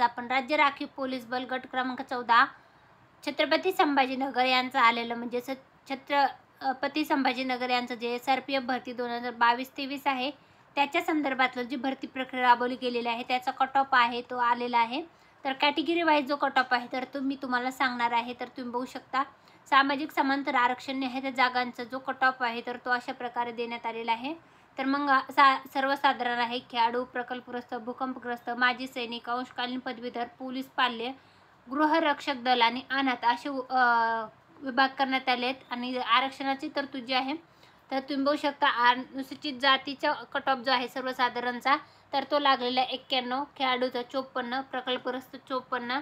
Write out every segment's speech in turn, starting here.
आपण राज्य राखीव पोलीस बल गट क्रमांक 14 छत्रपती संभाजीनगर यांचं आलेलं म्हणजे छत्रपती संभाजीनगर यांचं जे SRPF भरती 2022-23 आहे त्याच्या संदर्भातलं जी भरती प्रक्रिया राबवली गेलेली आहे त्याचा कट ऑफ आहे तो आलेला आहे। तर कॅटेगरी वाईज जो कट ऑफ आहे तर तुम्हाला सांगणार आहे। तर तुम्ही बघू शकता सामाजिक समांतर आरक्षण आहे त्या जागांचा जो कट ऑफ आहे तर तो अशा प्रकारे देण्यात आलेला आहे। तर मग सर्वसाधारण आहे खेळाडू, प्रकल्पग्रस्त, भूकंपग्रस्त, माजी सैनिक, अंशकालीन पदवीधर, पोलीस पाल्य, गृहरक्षक दल आणि अनाथ असे विभाग करण्यात आले आहेत। आणि आरक्षणाची तरतूद जी आहे तर तुम्ही बघू शकता अनुसूचित जातीचा कट ऑफ जो आहे सर्वसाधारणचा तर तो लागलेला 91, खेळाडूचा 54, प्रकल्पग्रस्त 54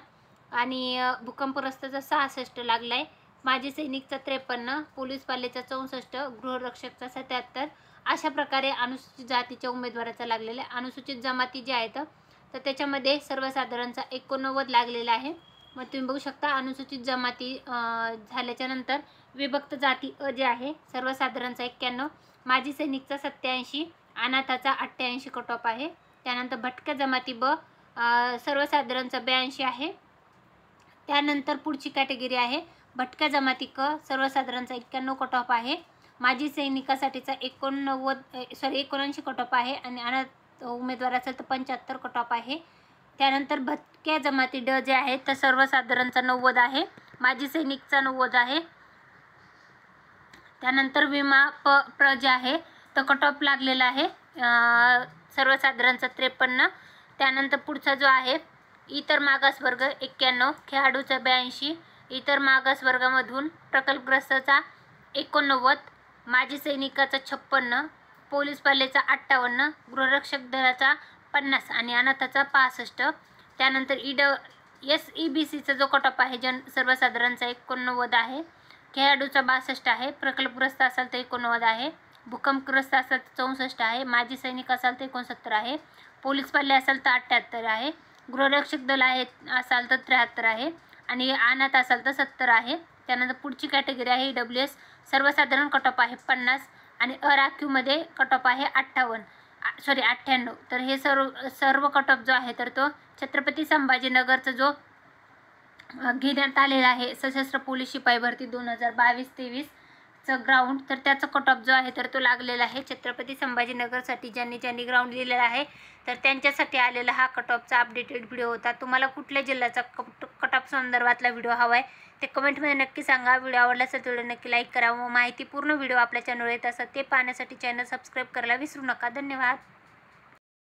आणि भूकंपग्रस्तचा 66 लागला आहे, माजी सैनिकचा 53, पोलीस पाल्याचा 64, गृहरक्षकचा 77 अशा प्रकारे अनुसूचित जातीच्या उमेदवाराचा लागलेला आहे। अनुसूचित जमाती जे आहेत तर त्याच्यामध्ये सर्वसाधारणचा 89 लागलेला आहे। मग तुम्ही बघू शकता अनुसूचित जमाती झाल्याच्या नंतर विभक्त जाती जे आहे सर्वसाधारणचा 91, माजी सैनिकचा 87, अनाथाचा 88 कट ऑफ आहे। त्यानंतर भटक्या जमाती सर्वसाधारणचा 82 आहे। त्यानंतर पुढची कॅटेगरी आहे भटक्या जमाती सर्वसाधारणचा 91 कट ऑफ आहे। माजी सैनिकासाठीचा 79 कट ऑफ आहे आणि अनाथ उमेदवाराचा तर 75 कट ऑफ आहे। त्यानंतर भटक्या जमाती जे आहे तर सर्वसाधारणचा 90 आहे, माजी सैनिकचा 90 आहे। त्यानंतर विमा जे आहे तर कट ऑफ लागलेला आहे सर्वसाधारणचा 53। त्यानंतर पुढचा जो आहे इतर मागास वर्ग 91, खेळाडूचा 82, इतर मागास वर्गामधून प्रकल्पग्रस्ताचा 89, माजी सैनिकाचा 56, पोलीस पाल्याचा 58, गृहरक्षक दलाचा 50 आणि अनाथाचा 65। त्यानंतर SEBCचा जो कट ऑफ आहे सर्वसाधारणचा 89 आहे, खेळाडूचा 62 आहे, प्रकल्पग्रस्त असाल तर 89 आहे, भूकंपग्रस्त असाल तर 64 आहे, माजी सैनिक असाल तर 69 आहे, पोलीस पाल्य असाल तर 78 आहे, गृहरक्षक दल असाल तर 73 आहे आणि अनाथ असाल तर 70 आहे। त्यानंतर पुढची कॅटेगरी आहे EWS, सर्वसाधारण कट ऑफ आहे 50 आणि अराखीवमध्ये कट ऑफ आहे 98। तर हे सर्व कट ऑफ जो आहे तर तो छत्रपती संभाजीनगरचा जो घेण्यात आलेला आहे सशस्त्र पोलीस शिपाई भरती 2022-23 ग्राउंड तर त्याचा कट ऑफ जो आहे तर तो लागलेला आहे छत्रपती संभाजीनगरसाठी। ज्यांनी ग्राउंड दिलेला आहे तर त्यांच्यासाठी आलेला हा कट ऑफचा अपडेटेड व्हिडिओ होता। तुम्हाला कुठल्या जिल्ह्याचा कट ऑफ संदर्भातला व्हिडिओ हवा आहे ते कमेंटमध्ये नक्की सांगा। व्हिडिओ आवडला असेल तर नक्की लाईक करा व माहितीपूर्ण व्हिडिओ आपल्या चॅनलवर येत असतात ते पाहण्यासाठी चॅनल सबस्क्राईब करायला विसरू नका। धन्यवाद।